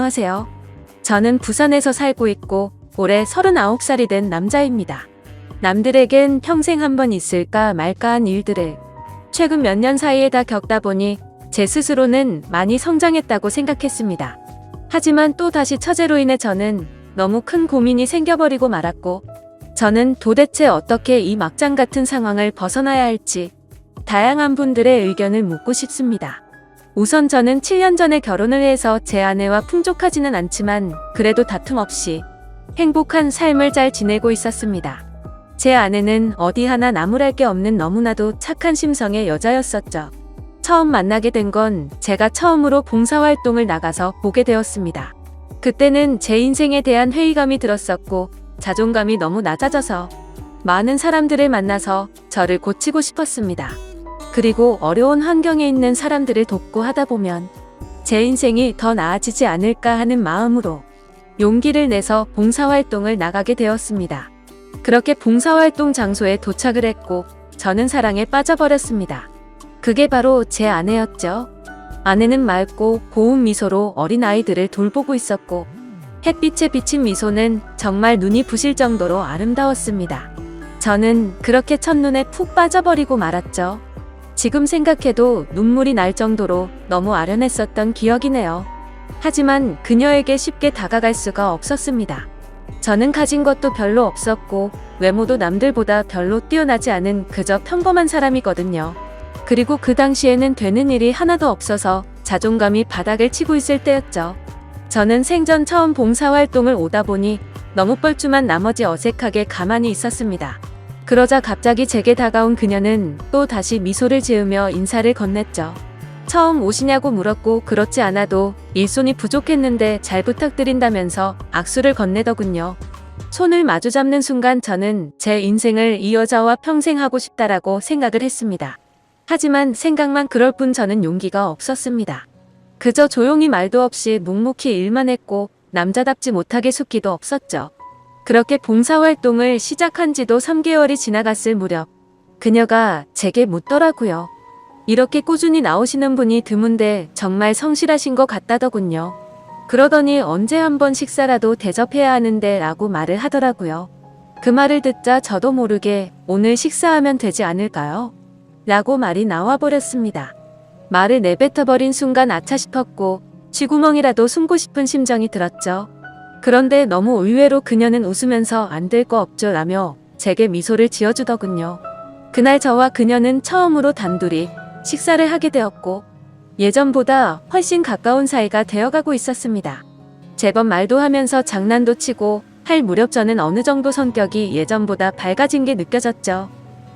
안녕하세요. 저는 부산에서 살고 있고 올해 39살이 된 남자입니다. 남들에겐 평생 한 번 있을까 말까한 일들을 최근 몇 년 사이에 다 겪다 보니 제 스스로는 많이 성장했다고 생각했습니다. 하지만 또 다시 처제로 인해 저는 너무 큰 고민이 생겨버리고 말았고, 저는 도대체 어떻게 이 막장 같은 상황을 벗어나야 할지 다양한 분들의 의견을 묻고 싶습니다. 우선 저는 7년 전에 결혼을 해서 제 아내와 풍족하지는 않지만 그래도 다툼 없이 행복한 삶을 잘 지내고 있었습니다. 제 아내는 어디 하나 나무랄 게 없는 너무나도 착한 심성의 여자였었죠. 처음 만나게 된 건 제가 처음으로 봉사활동을 나가서 보게 되었습니다. 그때는 제 인생에 대한 회의감이 들었었고 자존감이 너무 낮아져서 많은 사람들을 만나서 저를 고치고 싶었습니다. 그리고 어려운 환경에 있는 사람들을 돕고 하다 보면 제 인생이 더 나아지지 않을까 하는 마음으로 용기를 내서 봉사활동을 나가게 되었습니다. 그렇게 봉사활동 장소에 도착을 했고 저는 사랑에 빠져버렸습니다. 그게 바로 제 아내였죠. 아내는 맑고 고운 미소로 어린아이들을 돌보고 있었고 햇빛에 비친 미소는 정말 눈이 부실 정도로 아름다웠습니다. 저는 그렇게 첫눈에 푹 빠져버리고 말았죠. 지금 생각해도 눈물이 날 정도로 너무 아련했었던 기억이네요. 하지만 그녀에게 쉽게 다가갈 수가 없었습니다. 저는 가진 것도 별로 없었고 외모도 남들보다 별로 뛰어나지 않은 그저 평범한 사람이거든요. 그리고 그 당시에는 되는 일이 하나도 없어서 자존감이 바닥을 치고 있을 때였죠. 저는 생전 처음 봉사활동을 오다 보니 너무 뻘쭘한 나머지 어색하게 가만히 있었습니다. 그러자 갑자기 제게 다가온 그녀는 또 다시 미소를 지으며 인사를 건넸죠. 처음 오시냐고 물었고 그렇지 않아도 일손이 부족했는데 잘 부탁드린다면서 악수를 건네더군요. 손을 마주 잡는 순간 저는 제 인생을 이 여자와 평생 하고 싶다라고 생각을 했습니다. 하지만 생각만 그럴 뿐 저는 용기가 없었습니다. 그저 조용히 말도 없이 묵묵히 일만 했고 남자답지 못하게 숙기도 없었죠. 그렇게 봉사활동을 시작한 지도 3개월이 지나갔을 무렵 그녀가 제게 묻더라고요. 이렇게 꾸준히 나오시는 분이 드문데 정말 성실하신 것 같다더군요. 그러더니 언제 한번 식사라도 대접해야 하는데 라고 말을 하더라고요. 그 말을 듣자 저도 모르게 오늘 식사하면 되지 않을까요? 라고 말이 나와버렸습니다. 말을 내뱉어버린 순간 아차 싶었고 쥐구멍이라도 숨고 싶은 심정이 들었죠. 그런데 너무 의외로 그녀는 웃으면서 안 될 거 없죠 라며 제게 미소를 지어주더군요. 그날 저와 그녀는 처음으로 단둘이 식사를 하게 되었고 예전보다 훨씬 가까운 사이가 되어가고 있었습니다. 제법 말도 하면서 장난도 치고 할 무렵 저는 어느 정도 성격이 예전보다 밝아진 게 느껴졌죠.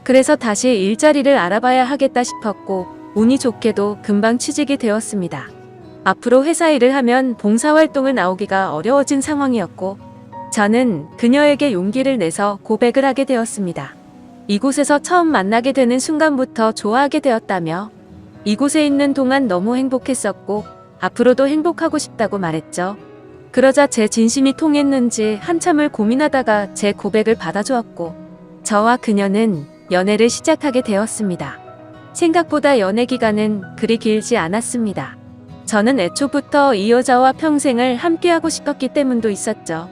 그래서 다시 일자리를 알아봐야 하겠다 싶었고 운이 좋게도 금방 취직이 되었습니다. 앞으로 회사 일을 하면 봉사활동을 나오기가 어려워진 상황이었고 저는 그녀에게 용기를 내서 고백을 하게 되었습니다. 이곳에서 처음 만나게 되는 순간부터 좋아하게 되었다며 이곳에 있는 동안 너무 행복했었고 앞으로도 행복하고 싶다고 말했죠. 그러자 제 진심이 통했는지 한참을 고민하다가 제 고백을 받아주었고 저와 그녀는 연애를 시작하게 되었습니다. 생각보다 연애 기간은 그리 길지 않았습니다. 저는 애초부터 이 여자와 평생을 함께하고 싶었기 때문도 있었죠.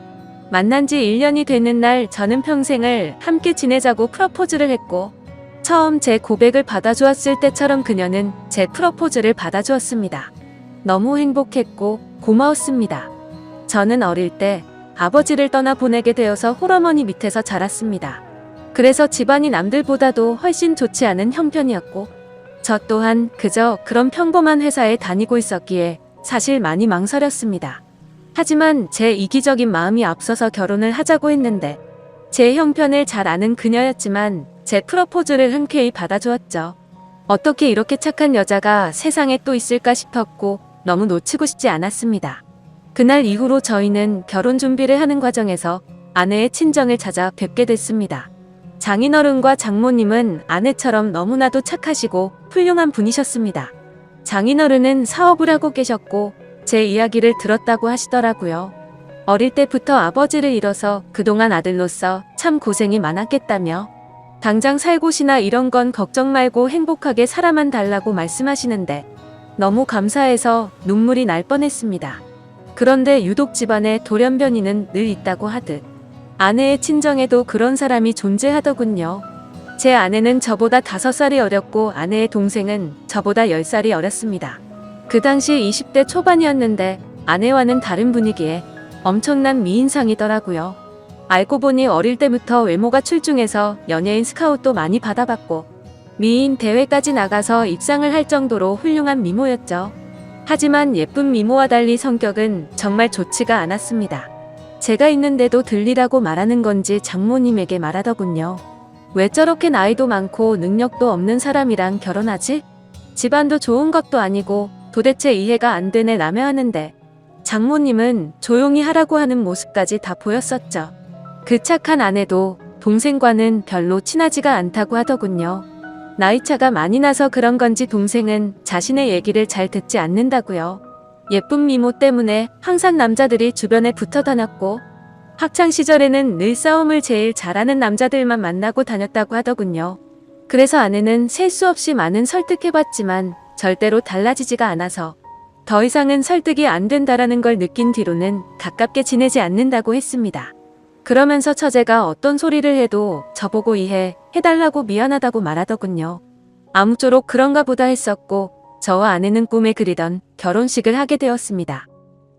만난 지 1년이 되는 날 저는 평생을 함께 지내자고 프러포즈를 했고 처음 제 고백을 받아주었을 때처럼 그녀는 제 프러포즈를 받아주었습니다. 너무 행복했고 고마웠습니다. 저는 어릴 때 아버지를 떠나 보내게 되어서 홀어머니 밑에서 자랐습니다. 그래서 집안이 남들보다도 훨씬 좋지 않은 형편이었고 저 또한 그저 그런 평범한 회사에 다니고 있었기에 사실 많이 망설였습니다. 하지만 제 이기적인 마음이 앞서서 결혼을 하자고 했는데 제 형편을 잘 아는 그녀였지만 제 프러포즈를 흔쾌히 받아주었죠. 어떻게 이렇게 착한 여자가 세상에 또 있을까 싶었고 너무 놓치고 싶지 않았습니다. 그날 이후로 저희는 결혼 준비를 하는 과정에서 아내의 친정을 찾아 뵙게 됐습니다. 장인어른과 장모님은 아내처럼 너무나도 착하시고 훌륭한 분이셨습니다. 장인어른은 사업을 하고 계셨고 제 이야기를 들었다고 하시더라고요. 어릴 때부터 아버지를 잃어서 그동안 아들로서 참 고생이 많았겠다며 당장 살 곳이나 이런 건 걱정 말고 행복하게 살아만 달라고 말씀하시는데 너무 감사해서 눈물이 날 뻔했습니다. 그런데 유독 집안에 돌연변이는 늘 있다고 하듯 아내의 친정에도 그런 사람이 존재하더군요. 제 아내는 저보다 5살이 어렸고 아내의 동생은 저보다 10살이 어렸습니다. 그 당시 20대 초반이었는데 아내와는 다른 분위기에 엄청난 미인상이더라고요. 알고 보니 어릴 때부터 외모가 출중해서 연예인 스카웃도 많이 받아봤고 미인 대회까지 나가서 입상을 할 정도로 훌륭한 미모였죠. 하지만 예쁜 미모와 달리 성격은 정말 좋지가 않았습니다. 제가 있는데도 들리라고 말하는 건지 장모님에게 말하더군요. 왜 저렇게 나이도 많고 능력도 없는 사람이랑 결혼하지? 집안도 좋은 것도 아니고 도대체 이해가 안 되네 라며 하는데 장모님은 조용히 하라고 하는 모습까지 다 보였었죠. 그 착한 아내도 동생과는 별로 친하지가 않다고 하더군요. 나이차가 많이 나서 그런 건지 동생은 자신의 얘기를 잘 듣지 않는다고요. 예쁜 미모 때문에 항상 남자들이 주변에 붙어 다녔고 학창 시절에는 늘 싸움을 제일 잘하는 남자들만 만나고 다녔다고 하더군요. 그래서 아내는 셀 수 없이 많은 설득해봤지만 절대로 달라지지가 않아서 더 이상은 설득이 안 된다라는 걸 느낀 뒤로는 가깝게 지내지 않는다고 했습니다. 그러면서 처제가 어떤 소리를 해도 저보고 이해해달라고 미안하다고 말하더군요. 아무쪼록 그런가 보다 했었고 저와 아내는 꿈에 그리던 결혼식을 하게 되었습니다.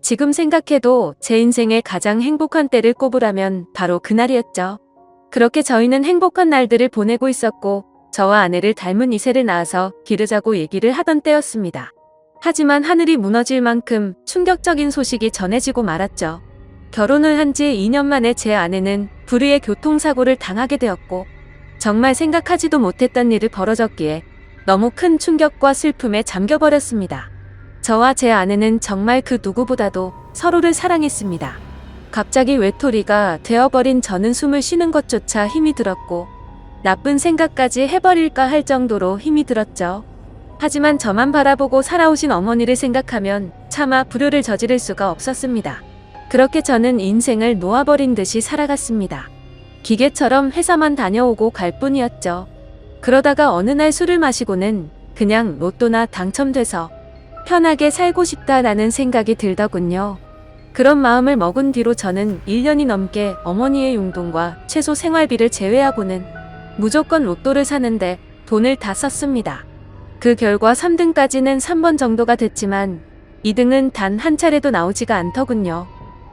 지금 생각해도 제 인생의 가장 행복한 때를 꼽으라면 바로 그날이었죠. 그렇게 저희는 행복한 날들을 보내고 있었고 저와 아내를 닮은 이세를 낳아서 기르자고 얘기를 하던 때였습니다. 하지만 하늘이 무너질 만큼 충격적인 소식이 전해지고 말았죠. 결혼을 한 지 2년 만에 제 아내는 불의의 교통사고를 당하게 되었고 정말 생각하지도 못했던 일이 벌어졌기에 너무 큰 충격과 슬픔에 잠겨버렸습니다. 저와 제 아내는 정말 그 누구보다도 서로를 사랑했습니다. 갑자기 외톨이가 되어버린 저는 숨을 쉬는 것조차 힘이 들었고 나쁜 생각까지 해버릴까 할 정도로 힘이 들었죠. 하지만 저만 바라보고 살아오신 어머니를 생각하면 차마 불효를 저지를 수가 없었습니다. 그렇게 저는 인생을 놓아버린 듯이 살아갔습니다. 기계처럼 회사만 다녀오고 갈 뿐이었죠. 그러다가 어느 날 술을 마시고는 그냥 로또나 당첨돼서 편하게 살고 싶다라는 생각이 들더군요. 그런 마음을 먹은 뒤로 저는 1년이 넘게 어머니의 용돈과 최소 생활비를 제외하고는 무조건 로또를 사는데 돈을 다 썼습니다. 그 결과 3등까지는 3번 정도가 됐지만 2등은 단 한 차례도 나오지가 않더군요.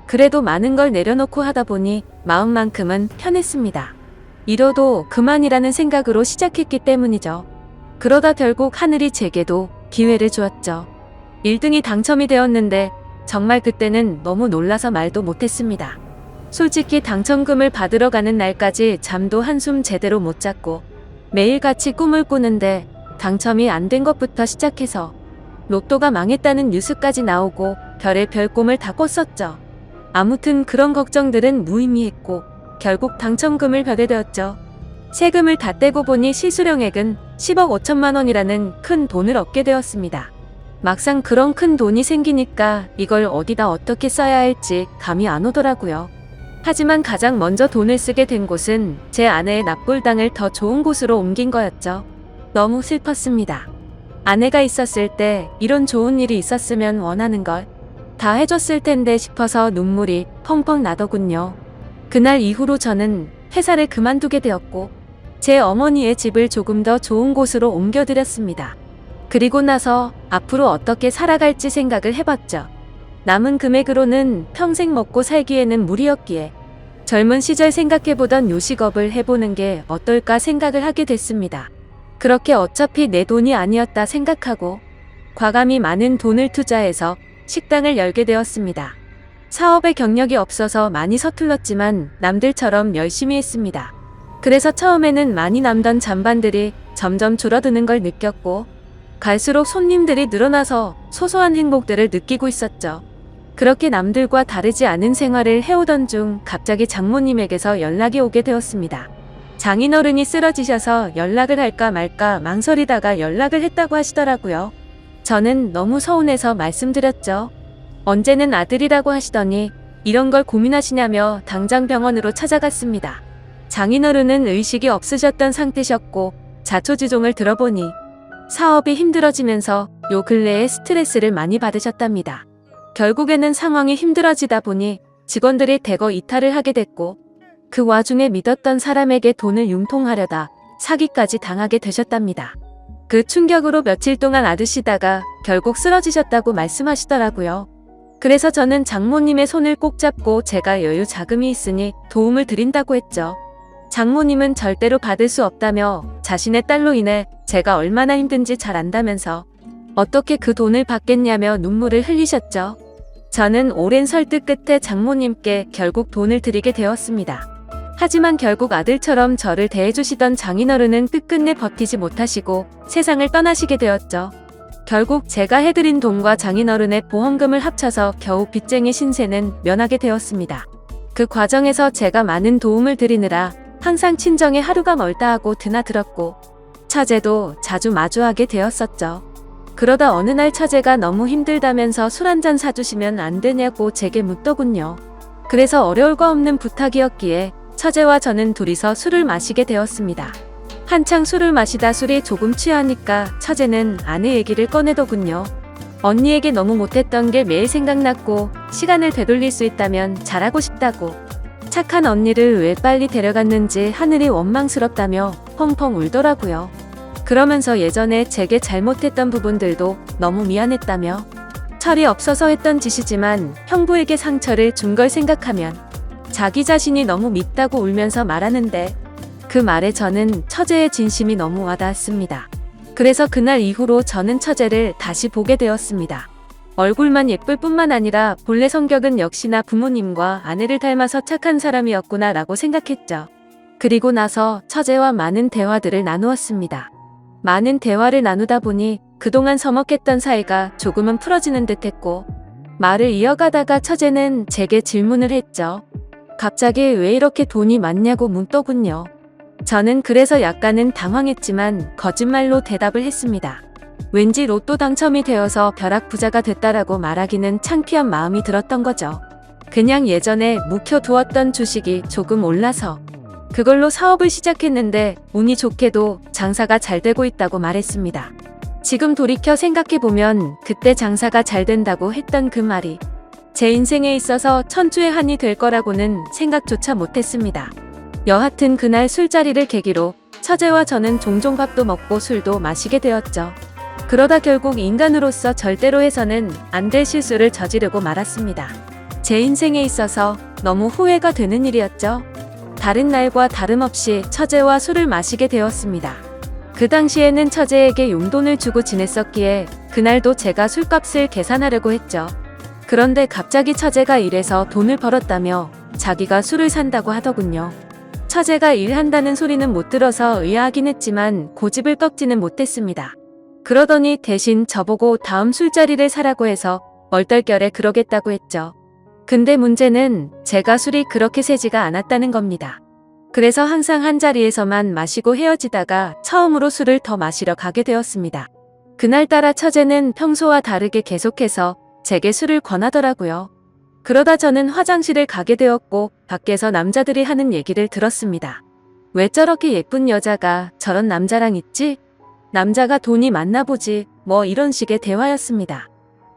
그래도 많은 걸 내려놓고 하다 보니 마음만큼은 편했습니다. 이뤄도 그만이라는 생각으로 시작했기 때문이죠. 그러다 결국 하늘이 제게도 기회를 주었죠. 1등이 당첨이 되었는데 정말 그때는 너무 놀라서 말도 못했습니다. 솔직히 당첨금을 받으러 가는 날까지 잠도 한숨 제대로 못 잤고 매일같이 꿈을 꾸는데 당첨이 안 된 것부터 시작해서 로또가 망했다는 뉴스까지 나오고 별의별 꿈을 다 꿨었죠. 아무튼 그런 걱정들은 무의미했고 결국 당첨금을 받게 되었죠. 세금을 다 떼고 보니 시수령액은 10억 5천만 원이라는 큰 돈을 얻게 되었습니다. 막상 그런 큰 돈이 생기니까 이걸 어디다 어떻게 써야 할지 감이 안 오더라고요. 하지만 가장 먼저 돈을 쓰게 된 곳은 제 아내의 납골당을 더 좋은 곳으로 옮긴 거였죠. 너무 슬펐습니다. 아내가 있었을 때 이런 좋은 일이 있었으면 원하는 걸 다 해줬을 텐데 싶어서 눈물이 펑펑 나더군요. 그날 이후로 저는 회사를 그만두게 되었고 제 어머니의 집을 조금 더 좋은 곳으로 옮겨드렸습니다. 그리고 나서 앞으로 어떻게 살아갈지 생각을 해봤죠. 남은 금액으로는 평생 먹고 살기에는 무리였기에 젊은 시절 생각해보던 요식업을 해보는 게 어떨까 생각을 하게 됐습니다. 그렇게 어차피 내 돈이 아니었다 생각하고 과감히 많은 돈을 투자해서 식당을 열게 되었습니다. 사업에 경력이 없어서 많이 서툴렀지만 남들처럼 열심히 했습니다. 그래서 처음에는 많이 남던 잔반들이 점점 줄어드는 걸 느꼈고 갈수록 손님들이 늘어나서 소소한 행복들을 느끼고 있었죠. 그렇게 남들과 다르지 않은 생활을 해오던 중 갑자기 장모님에게서 연락이 오게 되었습니다. 장인어른이 쓰러지셔서 연락을 할까 말까 망설이다가 연락을 했다고 하시더라고요. 저는 너무 서운해서 말씀드렸죠. 언제는 아들이라고 하시더니 이런 걸 고민하시냐며 당장 병원으로 찾아갔습니다. 장인어른은 의식이 없으셨던 상태셨고 자초지종을 들어보니 사업이 힘들어지면서 요 근래에 스트레스를 많이 받으셨답니다. 결국에는 상황이 힘들어지다 보니 직원들이 대거 이탈을 하게 됐고 그 와중에 믿었던 사람에게 돈을 융통하려다 사기까지 당하게 되셨답니다. 그 충격으로 며칠 동안 앓으시다가 결국 쓰러지셨다고 말씀하시더라고요. 그래서 저는 장모님의 손을 꼭 잡고 제가 여유 자금이 있으니 도움을 드린다고 했죠. 장모님은 절대로 받을 수 없다며 자신의 딸로 인해 제가 얼마나 힘든지 잘 안다면서 어떻게 그 돈을 받겠냐며 눈물을 흘리셨죠. 저는 오랜 설득 끝에 장모님께 결국 돈을 드리게 되었습니다. 하지만 결국 아들처럼 저를 대해주시던 장인어른은 끝끝내 버티지 못하시고 세상을 떠나시게 되었죠. 결국 제가 해드린 돈과 장인어른의 보험금을 합쳐서 겨우 빚쟁이 신세는 면하게 되었습니다. 그 과정에서 제가 많은 도움을 드리느라 항상 친정에 하루가 멀다 하고 드나들었고 처제도 자주 마주하게 되었었죠. 그러다 어느 날 처제가 너무 힘들다면서 술 한잔 사주시면 안 되냐고 제게 묻더군요. 그래서 어려울 거 없는 부탁이었기에 처제와 저는 둘이서 술을 마시게 되었습니다. 한창 술을 마시다 술이 조금 취하니까 처제는 아내 얘기를 꺼내더군요. 언니에게 너무 못했던 게 매일 생각났고 시간을 되돌릴 수 있다면 잘하고 싶다고. 착한 언니를 왜 빨리 데려갔는지 하늘이 원망스럽다며 펑펑 울더라고요. 그러면서 예전에 제게 잘못했던 부분들도 너무 미안했다며 철이 없어서 했던 짓이지만 형부에게 상처를 준 걸 생각하면 자기 자신이 너무 밉다고 울면서 말하는데 그 말에 저는 처제의 진심이 너무 와닿았습니다. 그래서 그날 이후로 저는 처제를 다시 보게 되었습니다. 얼굴만 예쁠 뿐만 아니라 본래 성격은 역시나 부모님과 아내를 닮아서 착한 사람이었구나 라고 생각했죠. 그리고 나서 처제와 많은 대화들을 나누었습니다. 많은 대화를 나누다 보니 그동안 서먹했던 사이가 조금은 풀어지는 듯 했고 말을 이어가다가 처제는 제게 질문을 했죠. 갑자기 왜 이렇게 돈이 많냐고 묻더군요. 저는 그래서 약간은 당황했지만 거짓말로 대답을 했습니다. 왠지 로또 당첨이 되어서 벼락부자가 됐다라고 말하기는 창피한 마음이 들었던 거죠. 그냥 예전에 묵혀두었던 주식이 조금 올라서 그걸로 사업을 시작했는데 운이 좋게도 장사가 잘 되고 있다고 말했습니다. 지금 돌이켜 생각해보면 그때 장사가 잘 된다고 했던 그 말이 제 인생에 있어서 천주의 한이 될 거라고는 생각조차 못했습니다. 여하튼 그날 술자리를 계기로 처제와 저는 종종 밥도 먹고 술도 마시게 되었죠. 그러다 결국 인간으로서 절대로 해서는 안 될 실수를 저지르고 말았습니다. 제 인생에 있어서 너무 후회가 되는 일이었죠. 다른 날과 다름없이 처제와 술을 마시게 되었습니다. 그 당시에는 처제에게 용돈을 주고 지냈었기에 그날도 제가 술값을 계산하려고 했죠. 그런데 갑자기 처제가 일해서 돈을 벌었다며 자기가 술을 산다고 하더군요. 처제가 일한다는 소리는 못 들어서 의아하긴 했지만 고집을 꺾지는 못했습니다. 그러더니 대신 저보고 다음 술자리를 사라고 해서 얼떨결에 그러겠다고 했죠. 근데 문제는 제가 술이 그렇게 세지가 않았다는 겁니다. 그래서 항상 한 자리에서만 마시고 헤어지다가 처음으로 술을 더 마시러 가게 되었습니다. 그날따라 처제는 평소와 다르게 계속해서 제게 술을 권하더라고요. 그러다 저는 화장실을 가게 되었고 밖에서 남자들이 하는 얘기를 들었습니다. 왜 저렇게 예쁜 여자가 저런 남자랑 있지? 남자가 돈이 많나 보지 뭐 이런 식의 대화였습니다.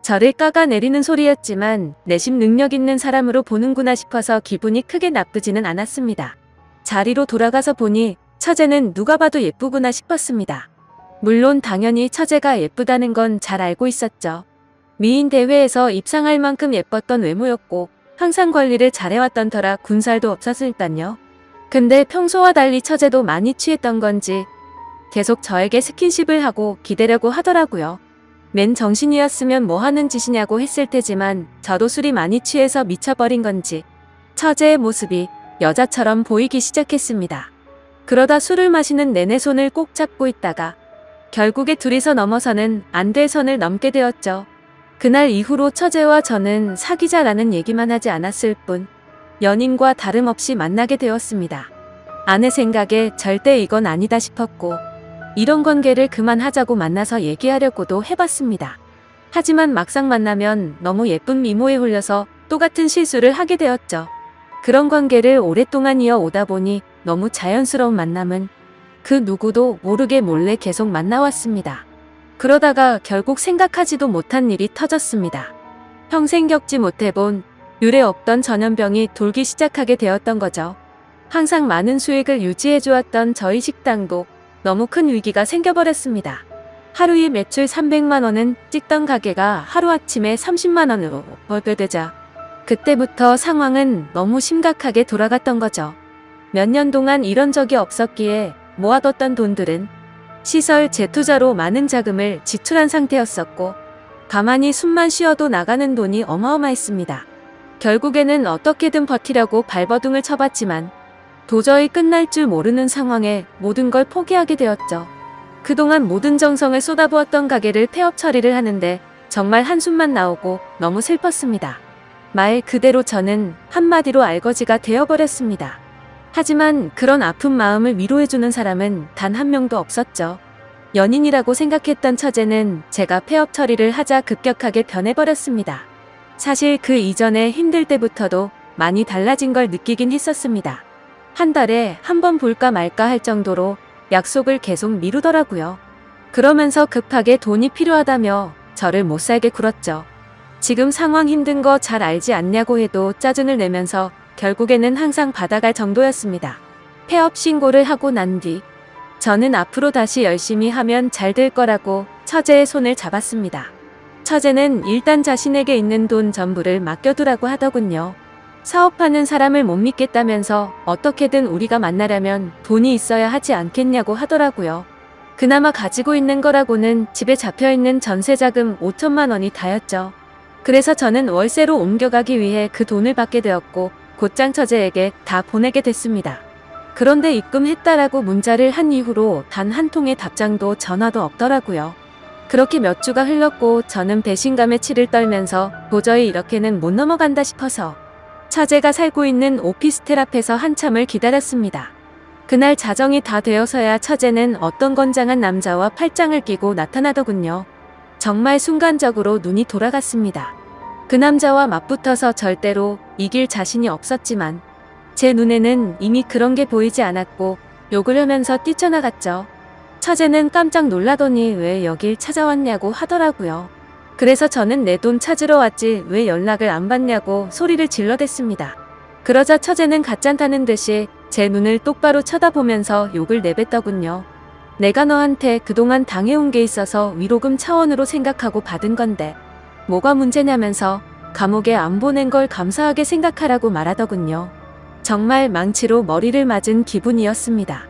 저를 깎아내리는 소리였지만 내심 능력 있는 사람으로 보는구나 싶어서 기분이 크게 나쁘지는 않았습니다. 자리로 돌아가서 보니 처제는 누가 봐도 예쁘구나 싶었습니다. 물론 당연히 처제가 예쁘다는 건 잘 알고 있었죠. 미인 대회에서 입상할 만큼 예뻤던 외모였고 항상 관리를 잘해왔던 터라 군살도 없었으니까요. 근데 평소와 달리 처제도 많이 취했던 건지 계속 저에게 스킨십을 하고 기대려고 하더라고요. 맨 정신이었으면 뭐 하는 짓이냐고 했을 테지만 저도 술이 많이 취해서 미쳐버린 건지 처제의 모습이 여자처럼 보이기 시작했습니다. 그러다 술을 마시는 내내 손을 꼭 잡고 있다가 결국에 둘이서 넘어서는 안 될 선을 넘게 되었죠. 그날 이후로 처제와 저는 사귀자라는 얘기만 하지 않았을 뿐 연인과 다름없이 만나게 되었습니다. 아내 생각에 절대 이건 아니다 싶었고 이런 관계를 그만하자고 만나서 얘기하려고도 해봤습니다. 하지만 막상 만나면 너무 예쁜 미모에 홀려서 똑같은 실수를 하게 되었죠. 그런 관계를 오랫동안 이어오다 보니 너무 자연스러운 만남은 그 누구도 모르게 몰래 계속 만나왔습니다. 그러다가 결국 생각하지도 못한 일이 터졌습니다. 평생 겪지 못해본 유례 없던 전염병이 돌기 시작하게 되었던 거죠. 항상 많은 수익을 유지해주었던 저희 식당도 너무 큰 위기가 생겨버렸습니다. 하루에 매출 300만 원은 찍던 가게가 하루아침에 30만 원으로 벌게되자 그때부터 상황은 너무 심각하게 돌아갔던 거죠. 몇 년 동안 이런 적이 없었기에 모아뒀던 돈들은 시설 재투자로 많은 자금을 지출한 상태였었고 가만히 숨만 쉬어도 나가는 돈이 어마어마했습니다. 결국에는 어떻게든 버티려고 발버둥을 쳐봤지만 도저히 끝날 줄 모르는 상황에 모든 걸 포기하게 되었죠. 그동안 모든 정성을 쏟아부었던 가게를 폐업 처리를 하는데 정말 한숨만 나오고 너무 슬펐습니다. 말 그대로 저는 한마디로 알거지가 되어버렸습니다. 하지만 그런 아픈 마음을 위로해주는 사람은 단 한 명도 없었죠. 연인이라고 생각했던 처제는 제가 폐업 처리를 하자 급격하게 변해버렸습니다. 사실 그 이전에 힘들 때부터도 많이 달라진 걸 느끼긴 했었습니다. 한 달에 한 번 볼까 말까 할 정도로 약속을 계속 미루더라고요. 그러면서 급하게 돈이 필요하다며 저를 못 살게 굴었죠. 지금 상황 힘든 거 잘 알지 않냐고 해도 짜증을 내면서 결국에는 항상 받아갈 정도였습니다. 폐업 신고를 하고 난 뒤 저는 앞으로 다시 열심히 하면 잘 될 거라고 처제의 손을 잡았습니다. 처제는 일단 자신에게 있는 돈 전부를 맡겨두라고 하더군요. 사업하는 사람을 못 믿겠다면서 어떻게든 우리가 만나려면 돈이 있어야 하지 않겠냐고 하더라고요. 그나마 가지고 있는 거라고는 집에 잡혀있는 전세자금 5천만 원이 다였죠. 그래서 저는 월세로 옮겨가기 위해 그 돈을 받게 되었고 곧장 처제에게 다 보내게 됐습니다. 그런데 입금했다라고 문자를 한 이후로 단 한 통의 답장도 전화도 없더라고요. 그렇게 몇 주가 흘렀고 저는 배신감에 치를 떨면서 도저히 이렇게는 못 넘어간다 싶어서 처제가 살고 있는 오피스텔 앞에서 한참을 기다렸습니다. 그날 자정이 다 되어서야 처제는 어떤 건장한 남자와 팔짱을 끼고 나타나더군요. 정말 순간적으로 눈이 돌아갔습니다. 그 남자와 맞붙어서 절대로 이길 자신이 없었지만 제 눈에는 이미 그런 게 보이지 않았고 욕을 하면서 뛰쳐나갔죠. 처제는 깜짝 놀라더니 왜 여길 찾아왔냐고 하더라고요. 그래서 저는 내 돈 찾으러 왔지 왜 연락을 안 받냐고 소리를 질러댔습니다. 그러자 처제는 가짠타는 듯이 제 눈을 똑바로 쳐다보면서 욕을 내뱉더군요. 내가 너한테 그동안 당해온 게 있어서 위로금 차원으로 생각하고 받은 건데 뭐가 문제냐면서 감옥에 안 보낸 걸 감사하게 생각하라고 말하더군요. 정말 망치로 머리를 맞은 기분이었습니다.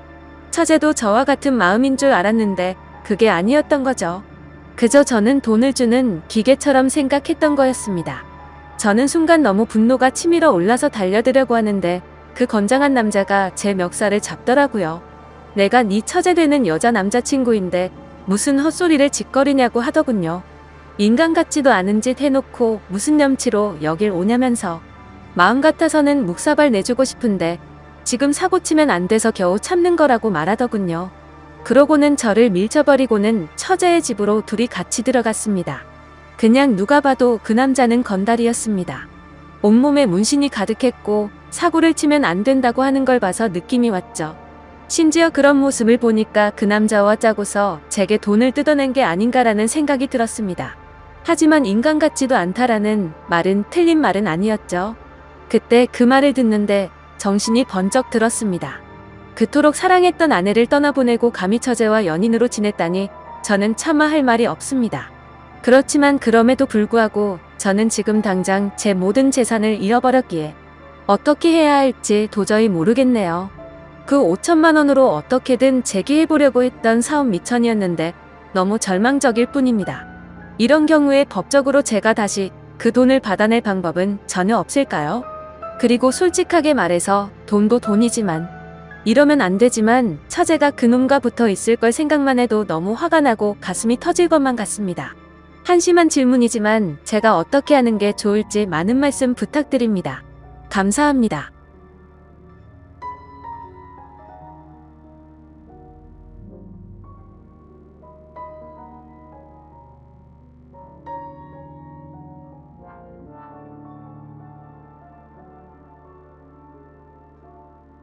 처제도 저와 같은 마음인 줄 알았는데 그게 아니었던 거죠. 그저 저는 돈을 주는 기계처럼 생각했던 거였습니다. 저는 순간 너무 분노가 치밀어 올라서 달려들려고 하는데 그 건장한 남자가 제 멱살을 잡더라고요. 내가 네 처제 되는 여자 남자친구인데 무슨 헛소리를 짓거리냐고 하더군요. 인간 같지도 않은 짓 해놓고 무슨 염치로 여길 오냐면서 마음 같아서는 묵사발 내주고 싶은데 지금 사고치면 안 돼서 겨우 참는 거라고 말하더군요. 그러고는 저를 밀쳐버리고는 처제의 집으로 둘이 같이 들어갔습니다. 그냥 누가 봐도 그 남자는 건달이었습니다. 온몸에 문신이 가득했고 사고를 치면 안 된다고 하는 걸 봐서 느낌이 왔죠. 심지어 그런 모습을 보니까 그 남자와 짜고서 제게 돈을 뜯어낸 게 아닌가라는 생각이 들었습니다. 하지만 인간 같지도 않다라는 말은 틀린 말은 아니었죠. 그때 그 말을 듣는데 정신이 번쩍 들었습니다. 그토록 사랑했던 아내를 떠나보내고 감히 처제와 연인으로 지냈다니 저는 차마 할 말이 없습니다. 그렇지만 그럼에도 불구하고 저는 지금 당장 제 모든 재산을 잃어버렸기에 어떻게 해야 할지 도저히 모르겠네요. 그 5천만 원으로 어떻게든 재기해보려고 했던 사업 미천이었는데 너무 절망적일 뿐입니다. 이런 경우에 법적으로 제가 다시 그 돈을 받아낼 방법은 전혀 없을까요? 그리고 솔직하게 말해서 돈도 돈이지만 이러면 안 되지만 처제가 그놈과 붙어 있을 걸 생각만 해도 너무 화가 나고 가슴이 터질 것만 같습니다. 한심한 질문이지만 제가 어떻게 하는 게 좋을지 많은 말씀 부탁드립니다. 감사합니다.